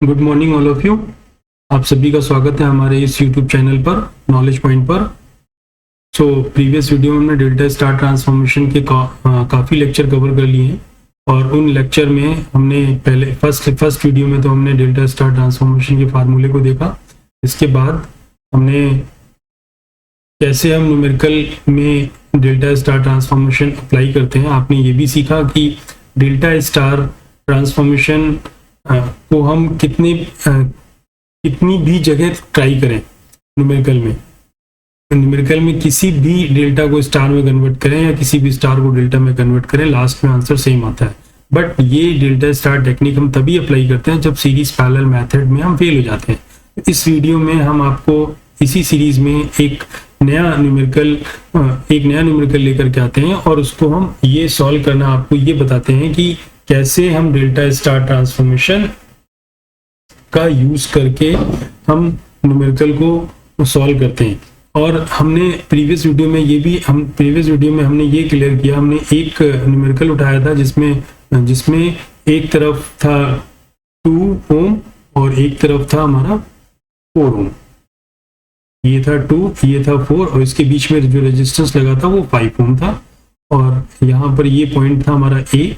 Good morning all of you. आप सभी का स्वागत है हमारे इस यूट्यूब चैनल पर नॉलेज पॉइंट पर। प्रीवियस वीडियो में हमने डेल्टा स्टार ट्रांसफॉर्मेशन के काफ़ी लेक्चर कवर कर लिए हैं और उन लेक्चर में हमने पहले फर्स्ट वीडियो में तो हमने डेल्टा स्टार ट्रांसफॉर्मेशन के फार्मूले को देखा। इसके बाद हमने कैसे हम न्यूमेरिकल में डेल्टा स्टार ट्रांसफॉर्मेशन अप्लाई करते हैं। आपने ये भी सीखा कि डेल्टा स्टार ट्रांसफॉर्मेशन को हम कितनी भी जगह ट्राई करें न्यूमेरिकल में किसी भी डेल्टा को स्टार में कन्वर्ट करें या किसी भी स्टार को डेल्टा में कन्वर्ट करें, लास्ट में आंसर सेम आता है। बट ये डेल्टा स्टार टेक्निक हम तभी अप्लाई करते हैं जब सीरीज पैरेलल मेथड में हम फेल हो जाते हैं। इस वीडियो में हम आपको इसी सीरीज में एक नया न्यूमेरिकल लेकर के आते हैं और उसको हम ये सॉल्व करना आपको ये बताते हैं कि कैसे हम डेल्टा स्टार ट्रांसफॉर्मेशन का यूज करके हम न्यूमेरिकल को सॉल्व करते हैं। और हमने प्रीवियस वीडियो में हमने ये क्लियर किया, हमने एक न्यूमेरिकल उठाया था जिसमें एक तरफ था 2 ओम और एक तरफ था हमारा 4 ओम। ये था 2, ये था 4 और इसके बीच में जो रेजिस्टेंस लगा था वो 5 ओम था। और यहाँ पर ये पॉइंट था हमारा A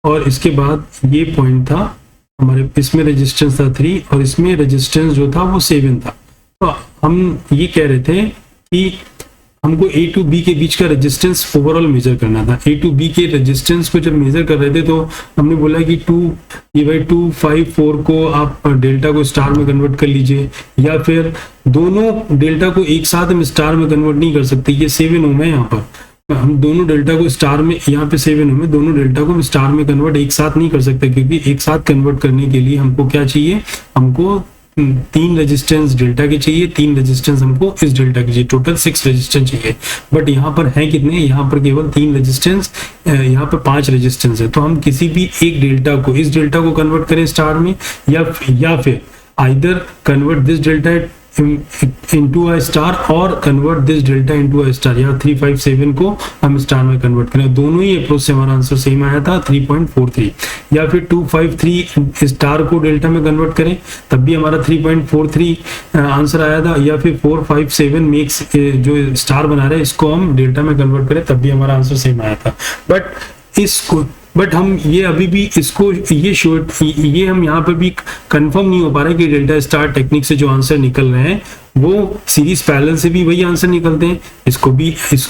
और इसके बाद ये पॉइंट था हमारे, इसमें रेजिस्टेंस था 3 और इसमें रेजिस्टेंस जो था वो 7 था। तो हम ये कह रहे थे कि हमको A to B के बीच का रेजिस्टेंस ओवरऑल मेजर करना था। A to B के रेजिस्टेंस को जब मेजर कर रहे थे तो हमने बोला कि 2 5 4 को आप डेल्टा को स्टार में कन्वर्ट कर लीजिए, या फिर दोनों डेल्टा को एक साथ हम स्टार में कन्वर्ट नहीं कर सकते। ये 7 ओम है, यहाँ पर हम दोनों डेल्टा को स्टार में, यहाँ पे 7 ओम है, दोनों डेल्टा को हम स्टार में कन्वर्ट एक साथ नहीं कर सकते, क्योंकि एक साथ कन्वर्ट करने के लिए हमको क्या चाहिए, हमको 3 रेजिस्टेंस डेल्टा के चाहिए, 3 रेजिस्टेंस हमको इस डेल्टा के चाहिए, टोटल 6 रेजिस्टेंस चाहिए। बट यहाँ पर है कितने, यहाँ पर केवल 3 रेजिस्टेंस, यहाँ पर 5 रेजिस्टेंस है। तो हम किसी भी एक डेल्टा को, इस डेल्टा को कन्वर्ट करें स्टार में, या फिर either convert this delta into a star और convert this delta into a star, या 357 को हम स्टार में कन्वर्ट करें। दोनों ही अप्रोच से हमारा आंसर सेम आया था 3.43। या फिर 253 स्टार को डेल्टा में कन्वर्ट करें तब भी हमारा 3.43 आंसर आया था। या फिर 457 मेक्स जो स्टार बना रहे हैं इसको हम डेल्टा में कन्वर्ट करें तब भी हमारा आंसर सेम आया था। बट हम ये अभी भी इसको ये हम यहाँ पर भी कंफर्म नहीं हो पा रहे कि डेल्टा स्टार टेक्निक से जो आंसर निकल रहे हैं वो सीरीज पैरेलल से भी वही आंसर निकलते हैं। इसको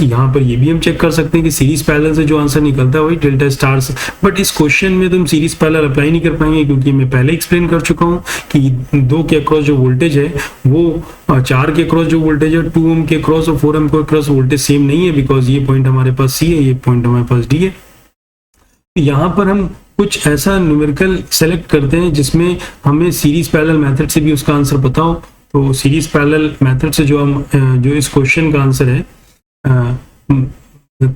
यहाँ पर ये भी हम चेक कर सकते हैं कि सीरीज पैरेलल से जो आंसर निकलता है वही डेल्टा स्टार से। बट इस क्वेश्चन में तो हम सीरीज पैरेलल अप्लाई नहीं कर पाएंगे, क्योंकि मैं पहले एक्सप्लेन कर चुका हूँ कि 2 के अक्रॉस जो वोल्टेज है वो 4 के अक्रॉस जो वोल्टेज है 2 ओम के अक्रॉस और 4 ओम के अक्रॉस वोल्टेज सेम नहीं है, बिकॉज ये पॉइंट हमारे पास C है, ये पॉइंट हमारे पास D है। यहाँ पर हम कुछ ऐसा न्यूमेरिकल सेलेक्ट करते हैं जिसमें हमें सीरीज पैरेलल मेथड से भी उसका आंसर पता हो। तो सीरीज पैरेलल मेथड से जो इस क्वेश्चन का आंसर है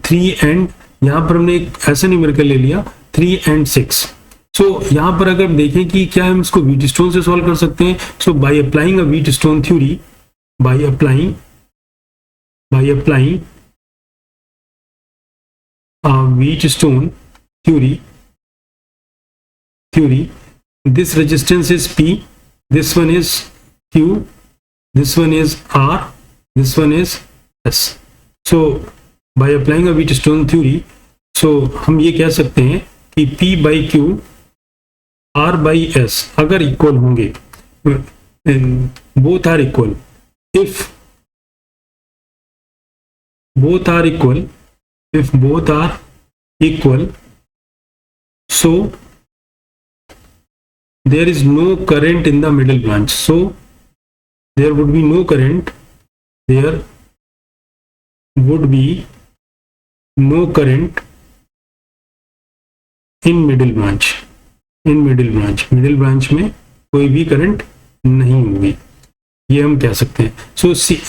3 एंड, यहाँ पर हमने एक ऐसा न्यूमेरिकल ले लिया 3 and 6। यहाँ पर अगर देखें कि क्या हम इसको व्हीटस्टोन से सॉल्व कर सकते हैं। By applying a Wheatstone theory, by applying Wheatstone theory, this resistance is P, this one is Q, this one is R, this one is S. By applying a Wheatstone theory, हम ये कह सकते हैं कि P by Q, R by S अगर equal होंगे, both are equal, if both are equal, so there is no current in the middle branch, so there would be no current, there would be no current in middle branch, middle branch में कोई भी current नहीं होगी, ये हम कह सकते हैं।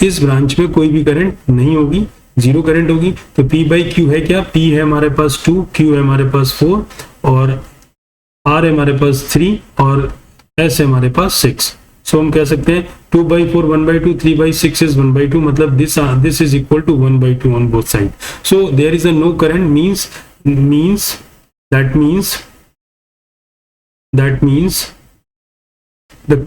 इस ब्रांच में कोई भी करंट नहीं होगी, 0 करंट होगी। तो P by Q है क्या, P है हमारे पास 2, Q है हमारे पास 4 और R है हमारे पास 3 और S है हमारे पास 6। हम कह सकते हैं 2 by 4 1 by 2, 3 by 6 is 1 by 2, मतलब this is equal to 1 by 2 on both sides. So there is a no current means that means the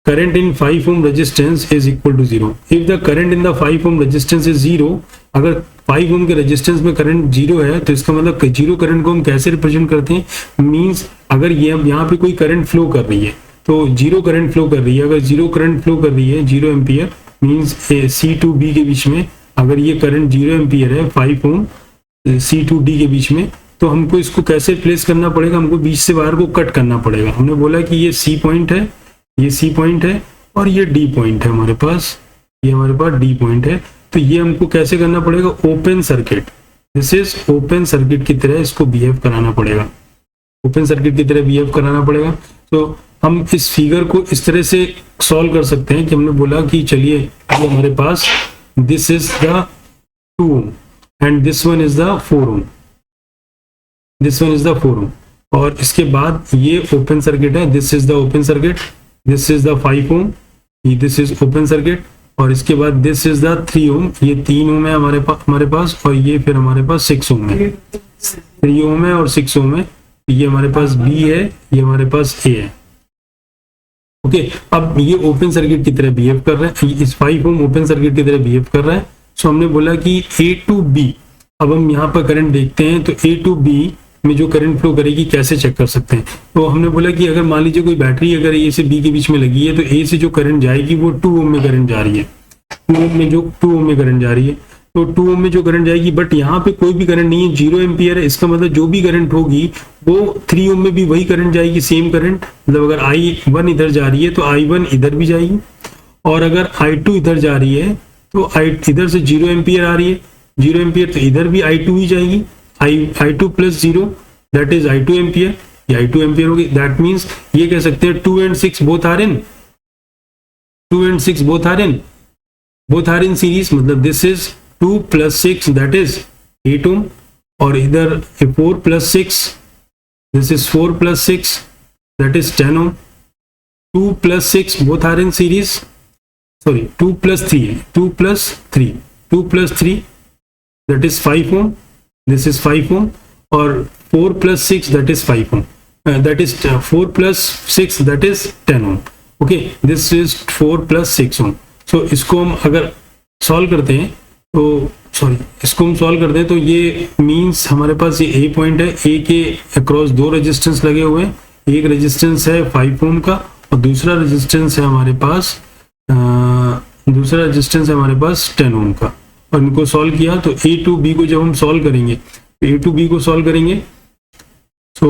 current in 5 ohm resistance is equal to 0. If the current in the 5 ohm resistance is 0, अगर 5 ohm के resistance में current 0 है तो इसका मतलब 0 current को हम कैसे रिप्रेजेंट करते हैं, मींस अगर ये यहाँ पे कोई करंट फ्लो कर रही है तो 0 करंट फ्लो कर रही है, अगर 0 करंट फ्लो कर रही है 0 ampere means C to B के बीच में अगर ये करंट 0 एम्पियर है 5 ohm C टू D के बीच में, तो हमको इसको कैसे प्लेस करना पड़ेगा, हमको बीच से वायर को कट करना पड़ेगा। हमने बोला कि ये C पॉइंट है, ये C पॉइंट है और ये D पॉइंट है हमारे पास, ये हमारे पास D पॉइंट है। तो ये हमको कैसे करना पड़ेगा, open circuit, this is open circuit की तरह इसको बिहेव कराना पड़ेगा, ओपन सर्किट की तरह बिहेव कराना पड़ेगा। तो हम इस फिगर को इस तरह से सॉल्व कर सकते हैं कि हमने बोला कि चलिए ये हमारे पास this is the 2 ohm and this one is the 4 ohm, this one is the 4 ohm, और इसके बाद ये ओपन सर्किट है, this is the open circuit, this is the 5 ohm, this is open circuit, और इसके बाद दिस इज द 3 ohm, ये 3 ohm है हमारे पास और ये फिर हमारे पास 6 ohm है, 3 ohm है और 6 ohm है, ये हमारे पास B है, ये हमारे पास A है। ओके, अब ये ओपन सर्किट की तरह बिहेव कर रहा है, इस 5 ohm ओपन सर्किट की तरह बिहेव कर रहा है। सो हमने बोला कि A टू B, अब हम यहाँ पर करंट देखते हैं तो A टू B में जो करंट फ्लो करेगी कैसे चेक कर सकते हैं। तो हमने बोला कि अगर मान लीजिए कोई बैटरी अगर A से B के बीच में लगी है तो A से जो करंट जाएगी वो 2 ohm में करंट जा रही है, 2 ohm में जो 2 ohm में करंट जा रही है, तो 2 ohm में जो करंट जाएगी, बट यहाँ पे कोई भी करंट नहीं है, 0 एम्पियर है, इसका मतलब जो भी करंट होगी वो 3 ohm में भी वही करंट जाएगी, सेम करंट। मतलब अगर I1 इधर जा रही है तो I1 इधर भी जाएगी, और अगर I2 इधर जा रही है तो इधर से 0 एम्पियर आ रही है, 0 एम्पियर तो इधर भी I2 ही जाएगी, I2 plus 0 that is I2 ampere, ये I2 एम्पियर होगी। दैट मीन्स ये कह सकते हैं 2 and 6 both are in, 2 and 6 both are in series, मतलब this is 2 plus 6 that is 8 ohm, और इधर 4 plus 6, this is 4 plus 6 that is 10 ohm, 2 plus 6 both are in series, sorry 2 plus 3, 2 plus 3, 2 plus 3 that is 5 ohm, this is 5 ohm, और 4 plus 6 that is 5 ohm, that is 4 plus 6 that is 10 ohm, okay, this is 4 plus 6 ohm। so इसको हम अगर solve करते हैं तो इसको हम solve करते हैं तो ये मींस हमारे पास ये A पॉइंट है, A के अक्रॉस 2 रेजिस्टेंस लगे हुए हैं, एक रेजिस्टेंस है 5 ohm का और दूसरा रेजिस्टेंस है हमारे पास 10 ohm का, और इनको सॉल्व किया तो A टू B को जब हम सॉल्व करेंगे, A टू B को सॉल्व करेंगे तो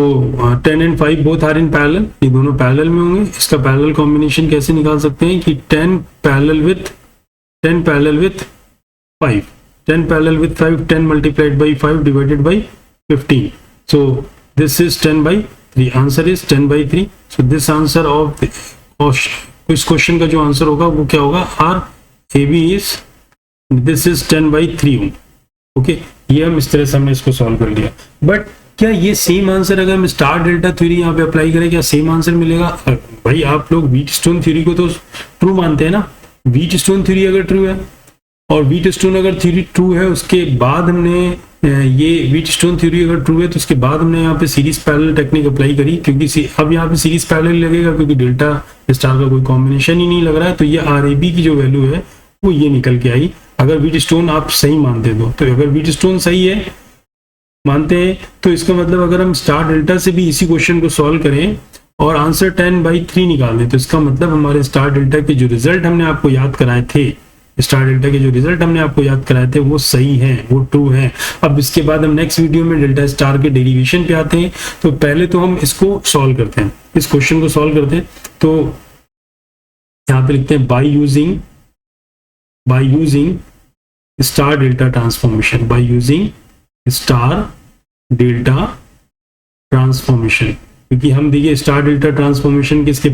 10 and 5 both are in parallel, ये दोनों पैरेलल में होंगे। इसका पैरेलल कॉम्बिनेशन कैसे निकाल सकते हैं कि 10 parallel with 5, 10 parallel with 5, 10 multiplied by 5 divided by 15, so this is 10 by 3, answer is 10 by 3। so this answer of इस क्वेश्चन का जो आंसर होगा वो क्या होगा, RAB is this is 10 by 3 ohm। Okay, ये हम इस तरह से हमने इसको सॉल्व कर लिया। बट क्या ये सेम आंसर अगर हम स्टार डेल्टा थ्योरी यहाँ पे अप्लाई करें क्या सेम आंसर मिलेगा? भाई आप लोग व्हीटस्टोन थ्योरी को तो ट्रू मानते हैं ना, व्हीटस्टोन थ्योरी अगर ट्रू है और व्हीटस्टोन अगर थ्योरी ट्रू है उसके बाद हमने ये व्हीटस्टोन थ्योरी अगर ट्रू है तो उसके बाद हमने यहाँ पे सीरीज पैरेलल टेक्निक अप्लाई करी, क्योंकि अब यहाँ पे सीरीज पैरेलल लगेगा क्योंकि डेल्टा स्टार का कोई कॉम्बिनेशन ही नहीं लग रहा है। तो ये RAB की जो वैल्यू है वो ये निकल के आई, अगर व्हीटस्टोन आप सही मानते हो तो अगर व्हीटस्टोन सही है मानते हैं तो इसका मतलब अगर हम स्टार डेल्टा से भी इसी क्वेश्चन को सॉल्व करें और आंसर 10 by 3 निकाल दें तो इसका मतलब हमारे स्टार डेल्टा के जो रिजल्ट हमने आपको याद कराए थे, स्टार डेल्टा के जो रिजल्ट हमने आपको याद कराए थे वो सही हैं, वो ट्रू हैं। अब इसके बाद हम नेक्स्ट वीडियो में डेल्टा स्टार के डेरिवेशन पे आते हैं। तो पहले तो हम इसको सॉल्व करते हैं, इस क्वेश्चन को सॉल्व करते हैं। तो यहाँ पे लिखते हैं by using star delta transformation, by using star delta transformation, क्योंकि हम देखिए स्टार डेल्टा ट्रांसफॉर्मेशन के इसके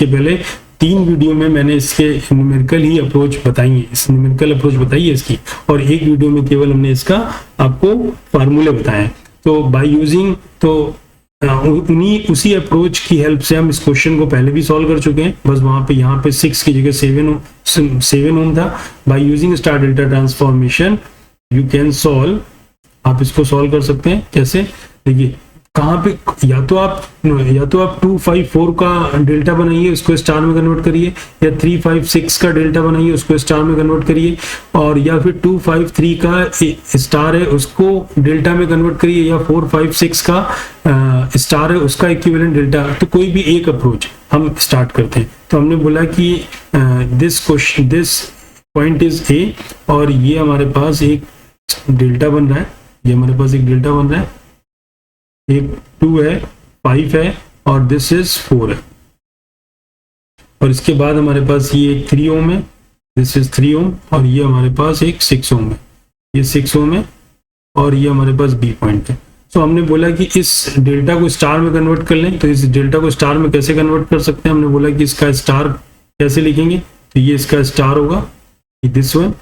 पहले 3 वीडियो में मैंने इसके न्यूमेरिकल ही अप्रोच बताई है, इस न्यूमेरिकल अप्रोच बताई है इसकी, और एक वीडियो में केवल हमने इसका आपको फार्मूले बताए। तो बाय यूजिंग तो उसी अप्रोच की हेल्प से हम इस क्वेश्चन को पहले भी सॉल्व कर चुके हैं, बस वहां पे यहाँ पे 6 की जगह 7 ओम था। By using star delta transformation you can solve, आप इसको सॉल्व कर सकते हैं। कैसे? देखिए कहाँ पे, या तो आप 254 का डेल्टा बनाइए, उसको स्टार में कन्वर्ट करिए, या 356 का डेल्टा बनाइए, उसको स्टार में कन्वर्ट करिए, और या फिर 253 का स्टार है उसको डेल्टा में कन्वर्ट करिए, या 456 का स्टार है उसका इक्विवेलेंट डेल्टा। तो कोई भी एक अप्रोच हम स्टार्ट करते हैं। तो हमने बोला कि दिस पॉइंट इज ए, और ये हमारे पास एक डेल्टा बन रहा है, ये हमारे पास एक डेल्टा बन रहा है, एक 2 है, 5 है, और दिस इज 4 है। और इसके बाद हमारे पास ये एक 3 ओम है, दिस इज 3 ओम, और ये हमारे पास एक 6 ओम है, ये 6 ओम है, और ये हमारे पास बी पॉइंट है। सो हमने बोला कि इस डेल्टा को स्टार में कन्वर्ट कर लें। तो इस डेल्टा को स्टार में कैसे कन्वर्ट कर सकते हैं? हमने बोला कि इसका स्टार कैसे लिखेंगे, तो ये इसका स्टार होगा, दिस वन,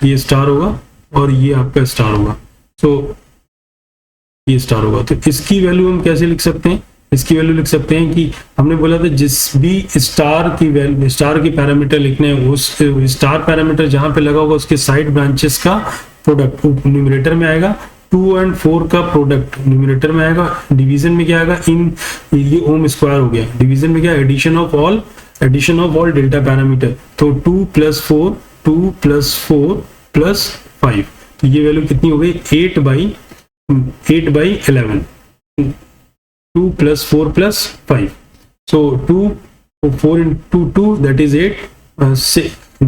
ये स्टार होगा, और ये आपका स्टार होगा। तो ये स्टार होगा। तो इसकी वैल्यू हम कैसे लिख सकते हैं? इसकी वैल्यू लिख सकते हैं कि हमने बोला था जिस भी स्टार की वैल्यू, स्टार की पैरामीटर लिखने हैं, उस स्टार पैरामीटर जहां पे लगा होगा उसके साइड ब्रांचेस का प्रोडक्ट न्यूमरेटर में आएगा, 2 और 4 का प्रोडक्ट न्यूमरेटर में आएगा, डिवीजन में क्या आएगा, इन ये ओम स्क्वायर हो गया, डिवीजन में क्या, addition of all delta parameter. तो 2 + 4 2 + 4 + 5, तो ये वैल्यू कितनी हो गई, 8 by 11, 2 + 4 + 5। So 4 into 2 that is 8,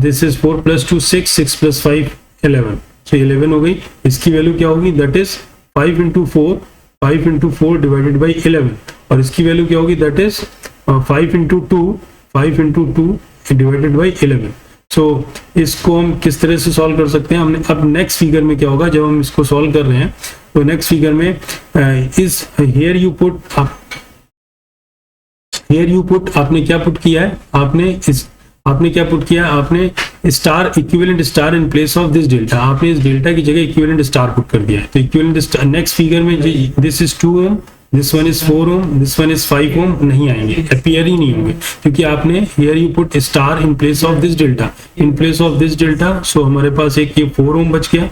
this is 4 + 2 6, 6 + 5 11, so 11 हो गई। इसकी वैल्यू क्या होगी, that is 5 into 4 divided by 11, और इसकी वैल्यू क्या होगी, that is 5 into 2 divided by 11। सो इसको हम किस तरह से सॉल्व कर सकते हैं? हमने अब नेक्स्ट फिगर में क्या होगा, जब हम इसको सॉल्व कर रहे हैं, तो नेक्स्ट फिगर में इस हियर यू पुट आपने क्या पुट किया है, आपने क्या पुट किया, आपने star, equivalent star in place of this delta, आपने इस डेल्टा की जगह इक्विवेलेंट स्टार पुट कर दिया है। तो इक्विवेलेंट स्टार नेक्स्ट फिगर में, this is 2 ohm, this one is 4 ohm, this one is 5 ohm, नहीं आएंगे, अपीयर ही नहीं होंगे, क्योंकि आपने here you put star in place of this delta, so हमारे पास एक ये 4 ओम बच गया।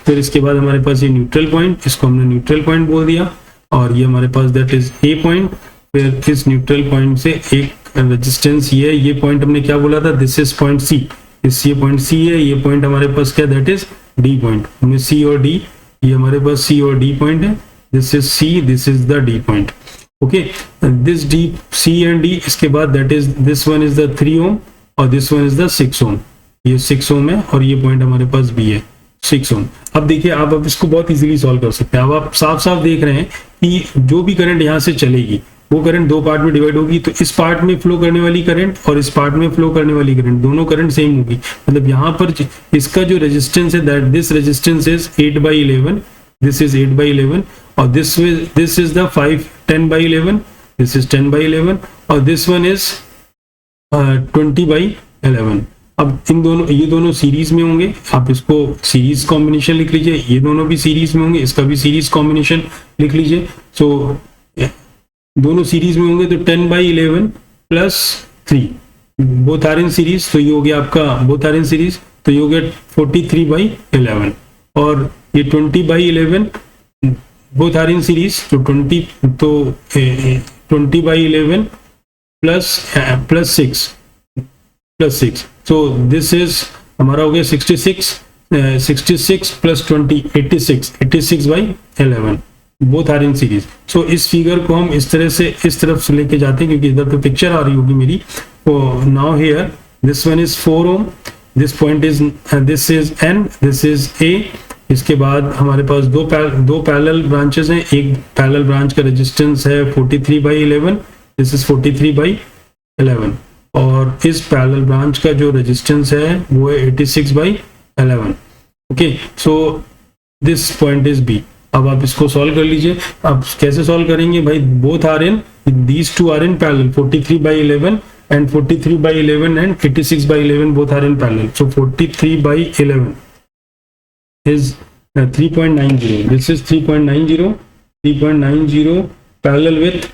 फिर इसके बाद हमारे पास ये न्यूट्रल पॉइंट, इसको हमने न्यूट्रल पॉइंट बोल दिया, और ये हमारे पास दैट इज ए पॉइंट। फिर इस न्यूट्रल पॉइंट से एक रेजिस्टेंस ये पॉइंट हमने क्या बोला था, दिस इज पॉइंट सी, ये पॉइंट सी है, ये पॉइंट हमारे पास क्या, दैट इज डी पॉइंट। हमने सी और डी, ये हमारे पास सी और डी पॉइंट है, this is C, this is the D point, okay, this D, C and D. इसके बाद that is, this one is the 3 ohm, और this one is the 6 ohm, ये 6 ओम है, और ये पॉइंट हमारे पास बी है, 6 ओम। अब देखिए, आप अब इसको बहुत इजीली सॉल्व कर सकते हैं। अब आप साफ साफ देख रहे हैं कि जो भी करंट यहाँ से चलेगी, वो करंट 2 पार्ट में डिवाइड होगी। तो इस पार्ट में फ्लो करने वाली करंट और इस पार्ट में फ्लो करने वाली करंट, दोनों करंट सेम होगी। मतलब यहाँ पर इसका जो रेजिस्टेंस है, that this resistance is 8/11, this is 8/11, और this is the 10/11, this is 10/11, और दिस वन इज 20/11। अब ये दोनों सीरीज में होंगे, आप इसको सीरीज कॉम्बिनेशन लिख लीजिए, ये दोनों भी सीरीज में होंगे, इसका भी सीरीज कॉम्बिनेशन लिख लीजिए। सो दोनों सीरीज में होंगे, तो 10/11 + 3, बोथ आर इन सीरीज, तो ये हो गया आपका बोथ आर इन सीरीज, तो ये हो गया 43/11, और ये 20/11 बोथ आर इन सीरीज, तो 20/11 plus 6, so this is हमारा हो गया 66 + 20 86/11, बोथ आर इन सीरीज। सो इस फिगर को हम इस तरह से इस तरफ से लेके जाते हैं, क्योंकि इधर तो पिक्चर आ रही होगी मेरी। तो now here this one is 4 ohm, this point is, this is N, this is A. इसके बाद हमारे पास दो पैरेलल ब्रांचेस हैं, एक पैरेलल ब्रांच का रेजिस्टेंस है 43/11, दिस इज 43/11, और इस पैरेलल ब्रांच का जो रेजिस्टेंस है वो है 86/11, okay. So this point is B. अब आप इसको सॉल्व कर लीजिए। आप कैसे सॉल्व करेंगे भाई, both are in, these two are in parallel, 43/11 and 43/11 and 86/11 both are in parallel, so 43/11 is 3.90. This is 3.90 parallel with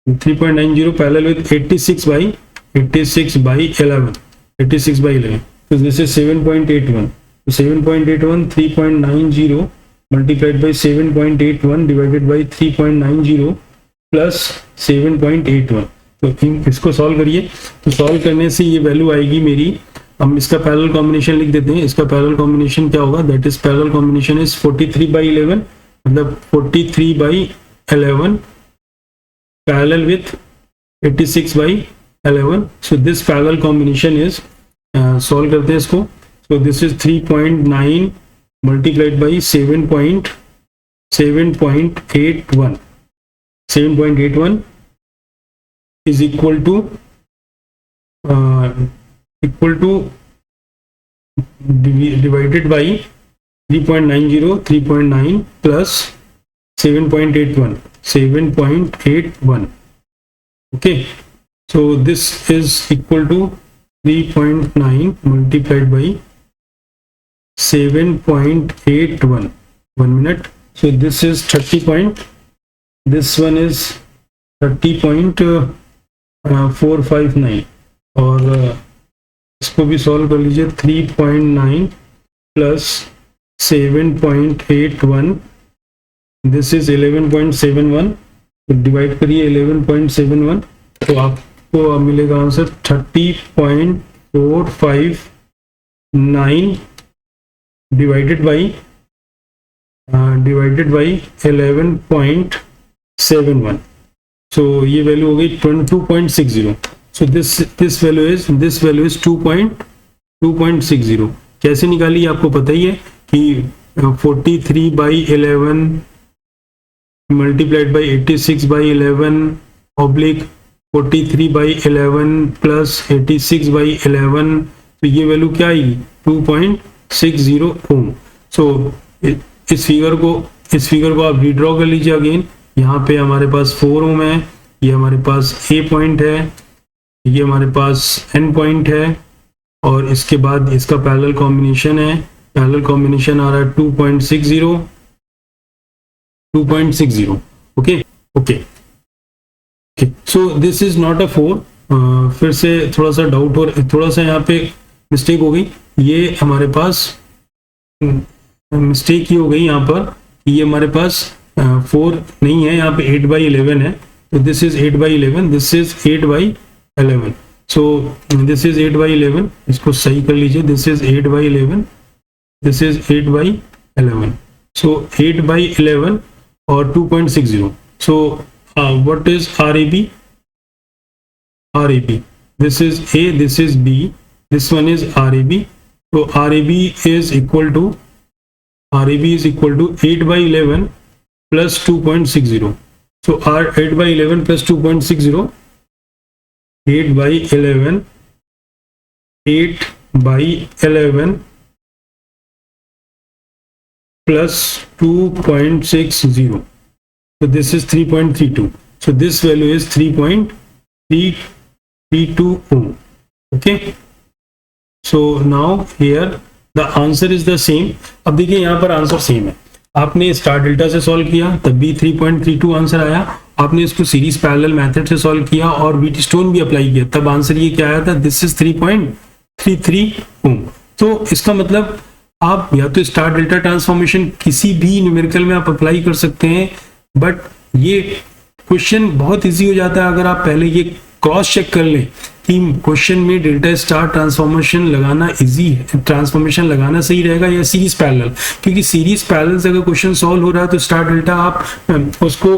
3.90 parallel with 86/11. So this is 7.81. तो 7.81 3.90 multiplied by 7.81 divided by 3.90 plus 7.81। तो इसको solve करिए। तो solve करने से ये value आएगी मेरी, हम इसका पैरेलल कॉम्बिनेशन लिख देते हैं। इसका पैरेलल कॉम्बिनेशन क्या होगा, that is parallel combination is 43/11, मतलब 43/11 parallel with 86/11। So this parallel combination is, solve करते हैं इसको। So this is 3.9 multiplied by 7.81 is equal to divided by 3.9 plus 7.81. Okay, so this is equal to 3.9 multiplied by 7.81. 1 minute. So this is 30. This one is 30.459 और इसको भी solve कर लीजिए। 3.9 plus 7.81, this is 11.71। तो divide करिए 11.71, तो आपको मिलेगा आंसर 30.459 डिवाइडेड बाई 11.71। so ये वैल्यू हो गई 22.60। so this value is 2.60। कैसे निकाली आपको पता ही है कि 43/11 मल्टीप्लाइड बाई 86/11 ऑब्लिक 43/11 प्लस 86/11, तो ये वैल्यू क्या आएगी 2.60 ओम। सो इस फिगर को आप रीड्रॉ कर लीजिए अगेन। यहाँ पे हमारे पास 4 ओम है, ये हमारे पास ए पॉइंट है, ये हमारे पास एन पॉइंट है, और इसके बाद इसका पैरेलल कॉम्बिनेशन है। पैरेलल कॉम्बिनेशन आ रहा है 2.60। Okay. So this is not a 4। फिर से थोड़ा सा डाउट हो, थोड़ा सा यहाँ पे मिस्टेक हो गई। ये हमारे पास मिस्टेक ही हो गई यहाँ पर, ये हमारे पास 4 नहीं है, यहाँ पे 8/11 है। तो this is 8/11, this is 8/11। So this is 8/11, इसको सही कर लीजिए। This is 8/11, this is 8/11। सो 8/11 और 2.60। So what is RAB? This is A, this is B, this one is RAB. So RAB is equal to 8/11 plus 2.60. So 8/11 plus 2.60, 8/11 plus 2.60. So this is 3.32. So this value is 3.332 ohm. Okay. So now here the answer is the same. अब देखिए यहाँ पर answer same है। आपने star delta से solve किया तब भी 3.32 आंसर आया। आपने इसको सीरीज पैरेलल मेथड से सॉल्व किया और व्हीटस्टोन भी अप्लाई किया, तब आंसर ये क्या आया था, दिस इज 3.33 ओम। तो इसका मतलब आप या तो स्टार डेल्टा ट्रांसफॉर्मेशन किसी भी न्यूमेरिकल में आप अप्लाई कर सकते हैं, बट ये क्वेश्चन बहुत इजी हो जाता है अगर आप पहले ये क्रॉस चेक कर लें कि क्वेश्चन में डेल्टा स्टार ट्रांसफॉर्मेशन लगाना इजी है, ट्रांसफॉर्मेशन लगाना सही रहेगा या सीरीज पैरेलल। क्योंकि सीरीज पैरेलल से अगर क्वेश्चन सॉल्व हो रहा है तो स्टार डेल्टा आप उसको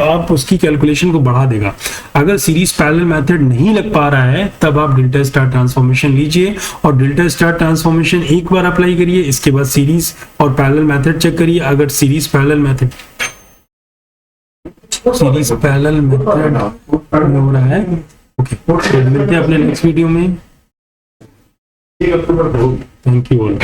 आप उसकी कैलकुलेशन को बढ़ा देगा। अगर सीरीज पैरेलल मेथड नहीं लग पा रहा है तब आप डेल्टा स्टार ट्रांसफॉर्मेशन लीजिए और डेल्टा स्टार ट्रांसफॉर्मेशन एक बार अप्लाई करिए, इसके बाद सीरीज और पैरेलल मेथड चेक करिए। अगर सीरीज पैरेलल मेथड हो रहा है, ओके, मिलते हैं अपने नेक्स्ट वीडियो में। Thank you all.